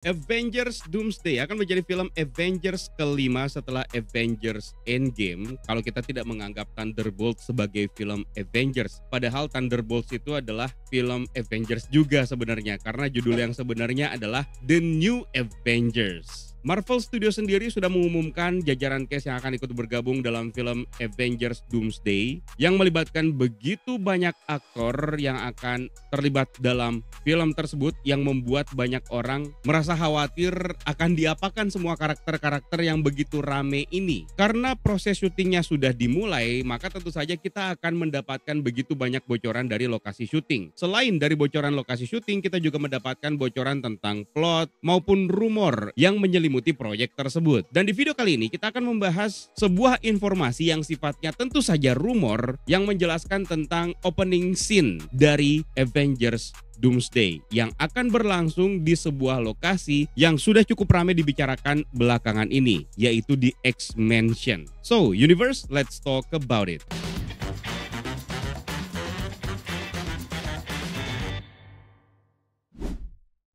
Avengers Doomsday akan menjadi film Avengers kelima setelah Avengers Endgame kalau kita tidak menganggap Thunderbolts sebagai film Avengers. Padahal Thunderbolts itu adalah film Avengers juga sebenarnya karena judul yang sebenarnya adalah The New Avengers. Marvel Studios sendiri sudah mengumumkan jajaran cast yang akan ikut bergabung dalam film Avengers Doomsday yang melibatkan begitu banyak aktor yang akan terlibat dalam film tersebut yang membuat banyak orang merasa khawatir akan diapakan semua karakter-karakter yang begitu rame ini. Karena proses syutingnya sudah dimulai, maka tentu saja kita akan mendapatkan begitu banyak bocoran dari lokasi syuting. Selain dari bocoran lokasi syuting, kita juga mendapatkan bocoran tentang plot maupun rumor yang menyelimuti proyek tersebut. Dan di video kali ini kita akan membahas sebuah informasi yang sifatnya tentu saja rumor yang menjelaskan tentang opening scene dari Avengers Doomsday yang akan berlangsung di sebuah lokasi yang sudah cukup ramai dibicarakan belakangan ini, yaitu di X-Mansion. So, Universe, let's talk about it.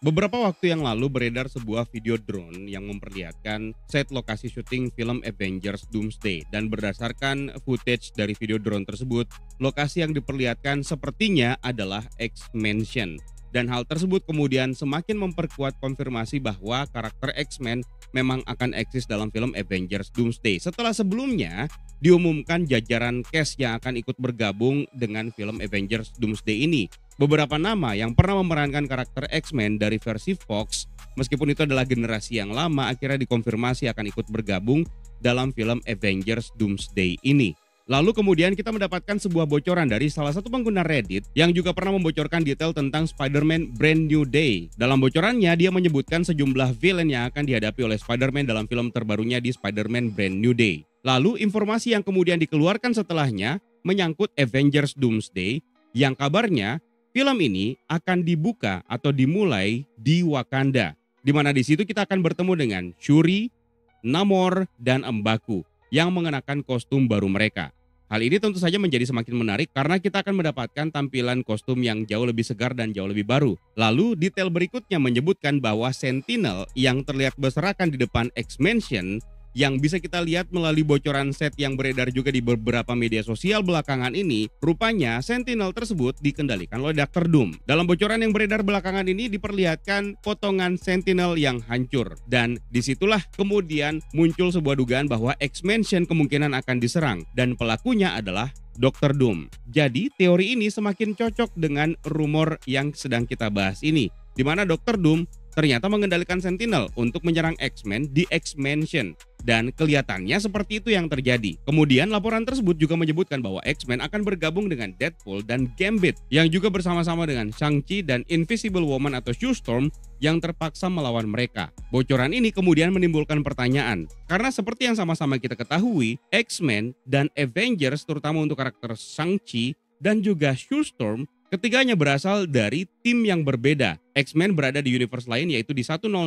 Beberapa waktu yang lalu beredar sebuah video drone yang memperlihatkan set lokasi syuting film Avengers Doomsday, dan berdasarkan footage dari video drone tersebut, lokasi yang diperlihatkan sepertinya adalah X-Mansion. Dan hal tersebut kemudian semakin memperkuat konfirmasi bahwa karakter X-Men memang akan eksis dalam film Avengers Doomsday. Setelah sebelumnya diumumkan jajaran cast yang akan ikut bergabung dengan film Avengers Doomsday ini. Beberapa nama yang pernah memerankan karakter X-Men dari versi Fox, meskipun itu adalah generasi yang lama, akhirnya dikonfirmasi akan ikut bergabung dalam film Avengers Doomsday ini. Lalu kemudian kita mendapatkan sebuah bocoran dari salah satu pengguna Reddit yang juga pernah membocorkan detail tentang Spider-Man Brand New Day. Dalam bocorannya, dia menyebutkan sejumlah villain yang akan dihadapi oleh Spider-Man dalam film terbarunya di Spider-Man Brand New Day. Lalu informasi yang kemudian dikeluarkan setelahnya menyangkut Avengers Doomsday yang kabarnya film ini akan dibuka atau dimulai di Wakanda, di mana di situ kita akan bertemu dengan Shuri, Namor, dan M'Baku yang mengenakan kostum baru mereka. Hal ini tentu saja menjadi semakin menarik karena kita akan mendapatkan tampilan kostum yang jauh lebih segar dan jauh lebih baru. Lalu detail berikutnya menyebutkan bahwa Sentinel yang terlihat berserakan di depan X-Mansion yang bisa kita lihat melalui bocoran set yang beredar juga di beberapa media sosial belakangan ini, rupanya Sentinel tersebut dikendalikan oleh Dr. Doom. Dalam bocoran yang beredar belakangan ini diperlihatkan potongan Sentinel yang hancur, dan disitulah kemudian muncul sebuah dugaan bahwa X-Mansion kemungkinan akan diserang dan pelakunya adalah Dr. Doom. Jadi teori ini semakin cocok dengan rumor yang sedang kita bahas ini, di mana Dr. Doom ternyata mengendalikan Sentinel untuk menyerang X-Men di X-Mansion. Dan kelihatannya seperti itu yang terjadi. Kemudian laporan tersebut juga menyebutkan bahwa X-Men akan bergabung dengan Deadpool dan Gambit yang juga bersama-sama dengan Shang-Chi dan Invisible Woman atau Sue Storm yang terpaksa melawan mereka. Bocoran ini kemudian menimbulkan pertanyaan. Karena seperti yang sama-sama kita ketahui, X-Men dan Avengers terutama untuk karakter Shang-Chi dan juga Sue Storm, ketiganya berasal dari tim yang berbeda. X-Men berada di universe lain yaitu di 1005,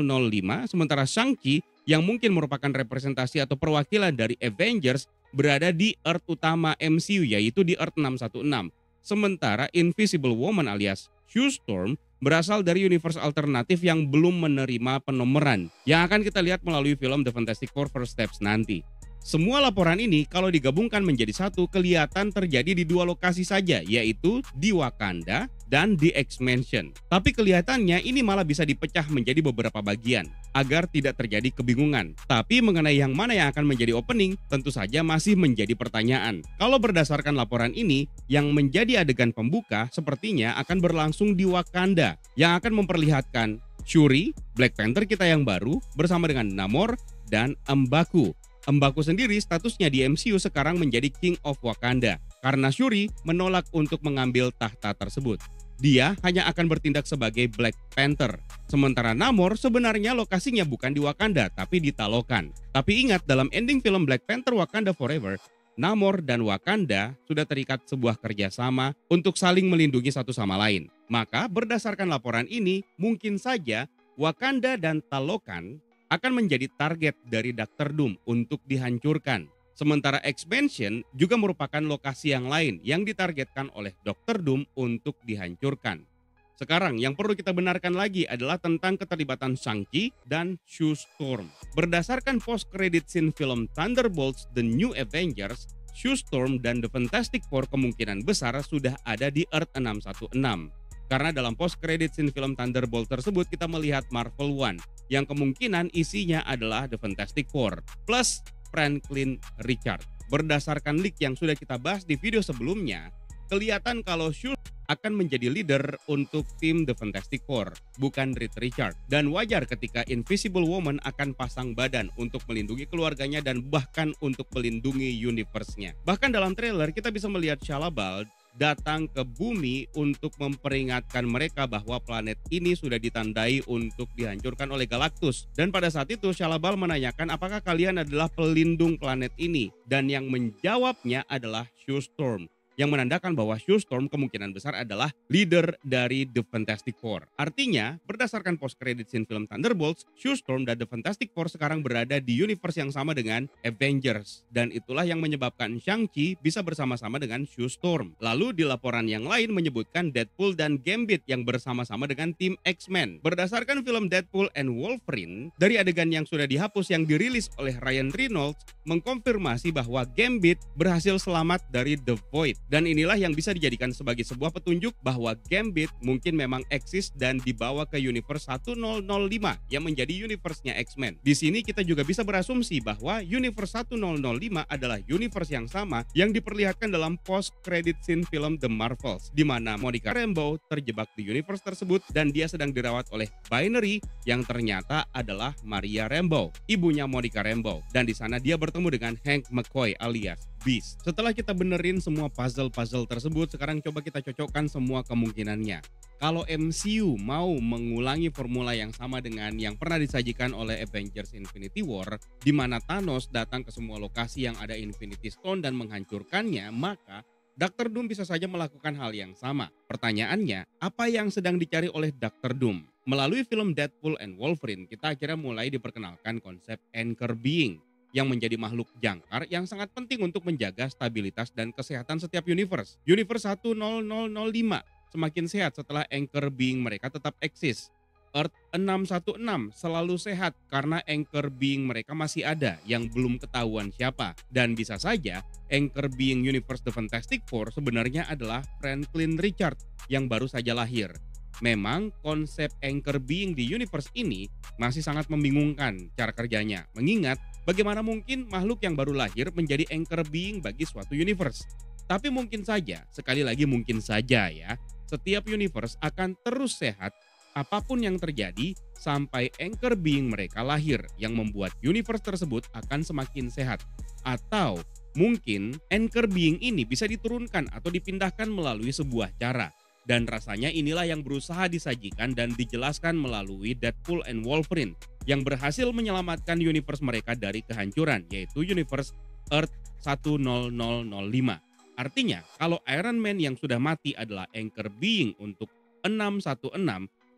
sementara Shang-Chi yang mungkin merupakan representasi atau perwakilan dari Avengers berada di Earth utama MCU yaitu di Earth 616. Sementara Invisible Woman alias Sue Storm berasal dari universe alternatif yang belum menerima penomoran yang akan kita lihat melalui film The Fantastic Four First Steps nanti. Semua laporan ini kalau digabungkan menjadi satu kelihatan terjadi di dua lokasi saja, yaitu di Wakanda dan di X-Mansion. Tapi kelihatannya ini malah bisa dipecah menjadi beberapa bagian agar tidak terjadi kebingungan. Tapi mengenai yang mana yang akan menjadi opening tentu saja masih menjadi pertanyaan. Kalau berdasarkan laporan ini, yang menjadi adegan pembuka sepertinya akan berlangsung di Wakanda yang akan memperlihatkan Shuri, Black Panther kita yang baru bersama dengan Namor dan M'Baku. M'Baku sendiri statusnya di MCU sekarang menjadi King of Wakanda karena Shuri menolak untuk mengambil tahta tersebut. Dia hanya akan bertindak sebagai Black Panther. Sementara Namor sebenarnya lokasinya bukan di Wakanda tapi di Talokan. Tapi ingat, dalam ending film Black Panther Wakanda Forever, Namor dan Wakanda sudah terikat sebuah kerjasama untuk saling melindungi satu sama lain. Maka berdasarkan laporan ini, mungkin saja Wakanda dan Talokan akan menjadi target dari Dr. Doom untuk dihancurkan. Sementara X-Mansion juga merupakan lokasi yang lain yang ditargetkan oleh Dr. Doom untuk dihancurkan. Sekarang yang perlu kita benarkan lagi adalah tentang keterlibatan Shang-Chi dan Sue Storm. Berdasarkan post-credit scene film Thunderbolts The New Avengers, Sue Storm dan The Fantastic Four kemungkinan besar sudah ada di Earth 616. Karena dalam post-credit scene film Thunderbolt tersebut kita melihat Marvel One yang kemungkinan isinya adalah The Fantastic Four plus Franklin Richard. Berdasarkan leak yang sudah kita bahas di video sebelumnya, kelihatan kalau Sue akan menjadi leader untuk tim The Fantastic Four, bukan Reed Richard. Dan wajar ketika Invisible Woman akan pasang badan untuk melindungi keluarganya dan bahkan untuk melindungi universe-nya. Bahkan dalam trailer kita bisa melihat Shia LaBeouf datang ke bumi untuk memperingatkan mereka bahwa planet ini sudah ditandai untuk dihancurkan oleh Galactus. Dan pada saat itu Shia LaBeouf menanyakan apakah kalian adalah pelindung planet ini, dan yang menjawabnya adalah Sue Storm, yang menandakan bahwa Sue Storm kemungkinan besar adalah leader dari The Fantastic Four. Artinya, berdasarkan post-credit scene film Thunderbolts, Sue Storm dan The Fantastic Four sekarang berada di universe yang sama dengan Avengers. Dan itulah yang menyebabkan Shang-Chi bisa bersama-sama dengan Sue Storm. Lalu di laporan yang lain menyebutkan Deadpool dan Gambit yang bersama-sama dengan tim X-Men. Berdasarkan film Deadpool and Wolverine, dari adegan yang sudah dihapus yang dirilis oleh Ryan Reynolds, mengkonfirmasi bahwa Gambit berhasil selamat dari The Void. Dan inilah yang bisa dijadikan sebagai sebuah petunjuk bahwa Gambit mungkin memang eksis dan dibawa ke universe 1005 yang menjadi universe-nya X-Men. Di sini kita juga bisa berasumsi bahwa universe 1005 adalah universe yang sama yang diperlihatkan dalam post-credit scene film The Marvels, di mana Monica Rambeau terjebak di universe tersebut dan dia sedang dirawat oleh Binary yang ternyata adalah Maria Rambeau, ibunya Monica Rambeau. Dan di sana dia bertemu dengan Hank McCoy alias Beast. Setelah kita benerin semua puzzle tersebut, sekarang coba kita cocokkan semua kemungkinannya. Kalau MCU mau mengulangi formula yang sama dengan yang pernah disajikan oleh Avengers Infinity War, di mana Thanos datang ke semua lokasi yang ada Infinity Stone dan menghancurkannya, maka Dr. Doom bisa saja melakukan hal yang sama. Pertanyaannya, apa yang sedang dicari oleh Dr. Doom? Melalui film Deadpool and Wolverine, kita akhirnya mulai diperkenalkan konsep Anchor Being, yang menjadi makhluk jangkar yang sangat penting untuk menjaga stabilitas dan kesehatan setiap universe. Universe 1005 semakin sehat setelah Anchor Being mereka tetap eksis. Earth 616 selalu sehat karena Anchor Being mereka masih ada yang belum ketahuan siapa. Dan bisa saja Anchor Being Universe The Fantastic Four sebenarnya adalah Franklin Richard yang baru saja lahir. Memang konsep Anchor Being di universe ini masih sangat membingungkan cara kerjanya, mengingat bagaimana mungkin makhluk yang baru lahir menjadi Anchor Being bagi suatu universe. Tapi mungkin saja, sekali lagi mungkin saja ya, setiap universe akan terus sehat apapun yang terjadi sampai Anchor Being mereka lahir, yang membuat universe tersebut akan semakin sehat. Atau mungkin Anchor Being ini bisa diturunkan atau dipindahkan melalui sebuah cara. Dan rasanya inilah yang berusaha disajikan dan dijelaskan melalui Deadpool and Wolverine yang berhasil menyelamatkan universe mereka dari kehancuran, yaitu universe Earth 10005. Artinya, kalau Iron Man yang sudah mati adalah Anchor Being untuk 616,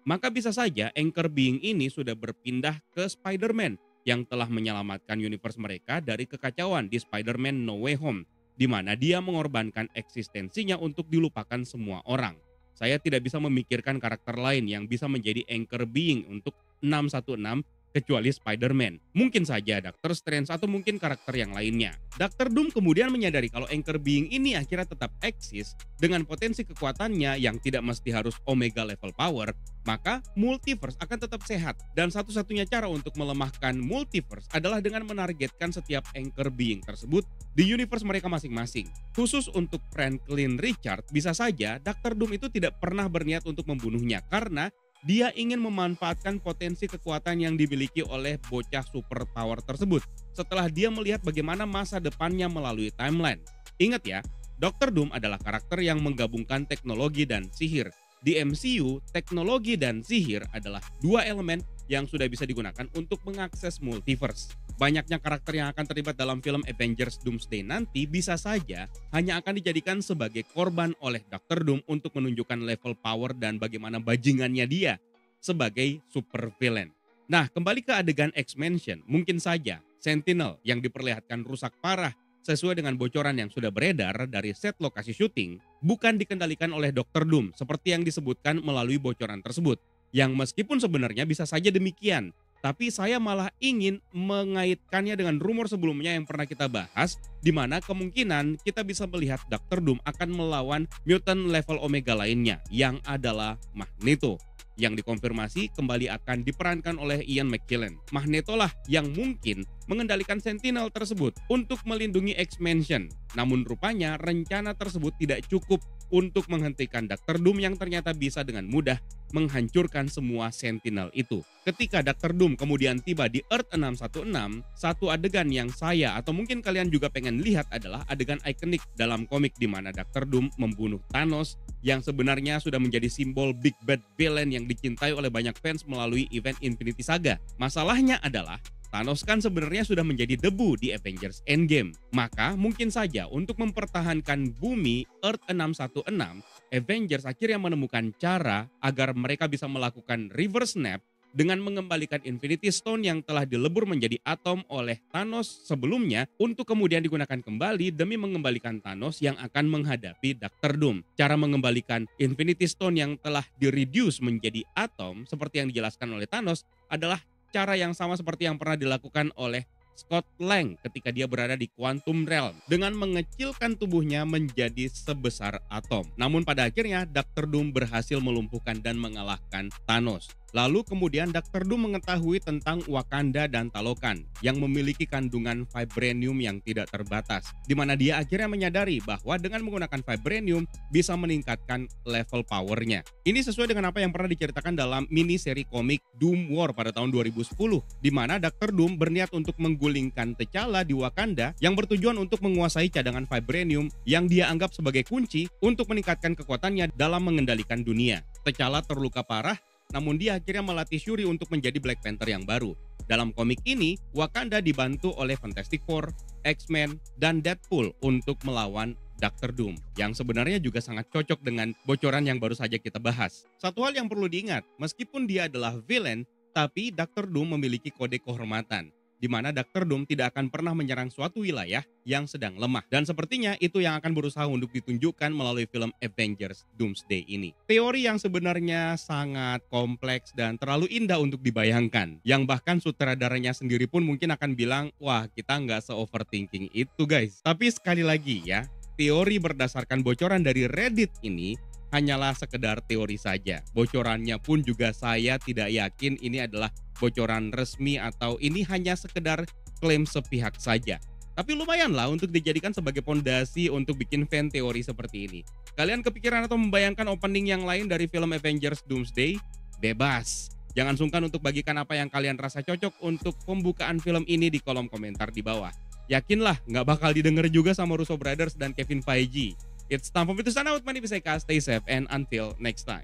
maka bisa saja Anchor Being ini sudah berpindah ke Spider-Man yang telah menyelamatkan universe mereka dari kekacauan di Spider-Man No Way Home, di mana dia mengorbankan eksistensinya untuk dilupakan semua orang. Saya tidak bisa memikirkan karakter lain yang bisa menjadi Anchor Being untuk 616 kecuali Spider-Man. Mungkin saja Doctor Strange atau mungkin karakter yang lainnya. Dr. Doom kemudian menyadari kalau Anchor Being ini akhirnya tetap eksis dengan potensi kekuatannya yang tidak mesti harus Omega level power, maka multiverse akan tetap sehat. Dan satu-satunya cara untuk melemahkan multiverse adalah dengan menargetkan setiap Anchor Being tersebut di universe mereka masing-masing. Khusus untuk Franklin Richard, bisa saja Dr. Doom itu tidak pernah berniat untuk membunuhnya karena dia ingin memanfaatkan potensi kekuatan yang dimiliki oleh bocah superpower tersebut setelah dia melihat bagaimana masa depannya melalui timeline. Ingat ya, Dr. Doom adalah karakter yang menggabungkan teknologi dan sihir. Di MCU, teknologi dan sihir adalah dua elemen yang sudah bisa digunakan untuk mengakses multiverse. Banyaknya karakter yang akan terlibat dalam film Avengers Doomsday nanti bisa saja hanya akan dijadikan sebagai korban oleh Dr. Doom untuk menunjukkan level power dan bagaimana bajingannya dia sebagai super villain. Nah, kembali ke adegan X-Mansion, mungkin saja Sentinel yang diperlihatkan rusak parah sesuai dengan bocoran yang sudah beredar dari set lokasi syuting, bukan dikendalikan oleh Dr. Doom seperti yang disebutkan melalui bocoran tersebut. Yang meskipun sebenarnya bisa saja demikian, tapi saya malah ingin mengaitkannya dengan rumor sebelumnya yang pernah kita bahas, di mana kemungkinan kita bisa melihat Dr. Doom akan melawan mutant level Omega lainnya, yang adalah Magneto, yang dikonfirmasi kembali akan diperankan oleh Ian McKellen. Magneto lah yang mungkin mengendalikan Sentinel tersebut untuk melindungi X-Mansion. Namun rupanya rencana tersebut tidak cukup untuk menghentikan Dr. Doom yang ternyata bisa dengan mudah menghancurkan semua Sentinel itu. Ketika Dr. Doom kemudian tiba di Earth 616, satu adegan yang saya atau mungkin kalian juga pengen lihat adalah adegan ikonik dalam komik di mana Dr. Doom membunuh Thanos yang sebenarnya sudah menjadi simbol big bad villain yang dicintai oleh banyak fans melalui event Infinity Saga. Masalahnya adalah Thanos kan sebenarnya sudah menjadi debu di Avengers Endgame. Maka mungkin saja untuk mempertahankan bumi Earth 616, Avengers akhirnya menemukan cara agar mereka bisa melakukan reverse snap dengan mengembalikan Infinity Stone yang telah dilebur menjadi atom oleh Thanos sebelumnya untuk kemudian digunakan kembali demi mengembalikan Thanos yang akan menghadapi Dr. Doom. Cara mengembalikan Infinity Stone yang telah direduce menjadi atom seperti yang dijelaskan oleh Thanos adalah cara yang sama seperti yang pernah dilakukan oleh Scott Lang ketika dia berada di Quantum Realm dengan mengecilkan tubuhnya menjadi sebesar atom. Namun pada akhirnya Dr. Doom berhasil melumpuhkan dan mengalahkan Thanos. Lalu kemudian Dr. Doom mengetahui tentang Wakanda dan Talokan yang memiliki kandungan vibranium yang tidak terbatas, di mana dia akhirnya menyadari bahwa dengan menggunakan vibranium bisa meningkatkan level powernya. Ini sesuai dengan apa yang pernah diceritakan dalam mini seri komik Doom War pada tahun 2010, di mana Dr. Doom berniat untuk menggulingkan T'Challa di Wakanda yang bertujuan untuk menguasai cadangan vibranium yang dia anggap sebagai kunci untuk meningkatkan kekuatannya dalam mengendalikan dunia. T'Challa terluka parah, namun dia akhirnya melatih Shuri untuk menjadi Black Panther yang baru. Dalam komik ini, Wakanda dibantu oleh Fantastic Four, X-Men, dan Deadpool untuk melawan Dr. Doom, yang sebenarnya juga sangat cocok dengan bocoran yang baru saja kita bahas. Satu hal yang perlu diingat, meskipun dia adalah villain, tapi Dr. Doom memiliki kode kehormatan, di mana Dr. Doom tidak akan pernah menyerang suatu wilayah yang sedang lemah. Dan sepertinya itu yang akan berusaha untuk ditunjukkan melalui film Avengers Doomsday ini. Teori yang sebenarnya sangat kompleks dan terlalu indah untuk dibayangkan. Yang bahkan sutradaranya sendiri pun mungkin akan bilang, wah kita nggak se-overthinking itu guys. Tapi sekali lagi ya, teori berdasarkan bocoran dari Reddit ini hanyalah sekedar teori saja. Bocorannya pun juga saya tidak yakin ini adalah bocoran resmi atau ini hanya sekedar klaim sepihak saja. Tapi lumayan lah untuk dijadikan sebagai pondasi untuk bikin fan teori seperti ini. Kalian kepikiran atau membayangkan opening yang lain dari film Avengers Doomsday? Bebas. Jangan sungkan untuk bagikan apa yang kalian rasa cocok untuk pembukaan film ini di kolom komentar di bawah. Yakinlah nggak bakal didengar juga sama Russo Brothers dan Kevin Feige. It's time for me to sign out. My name is Eka. Stay safe and until next time.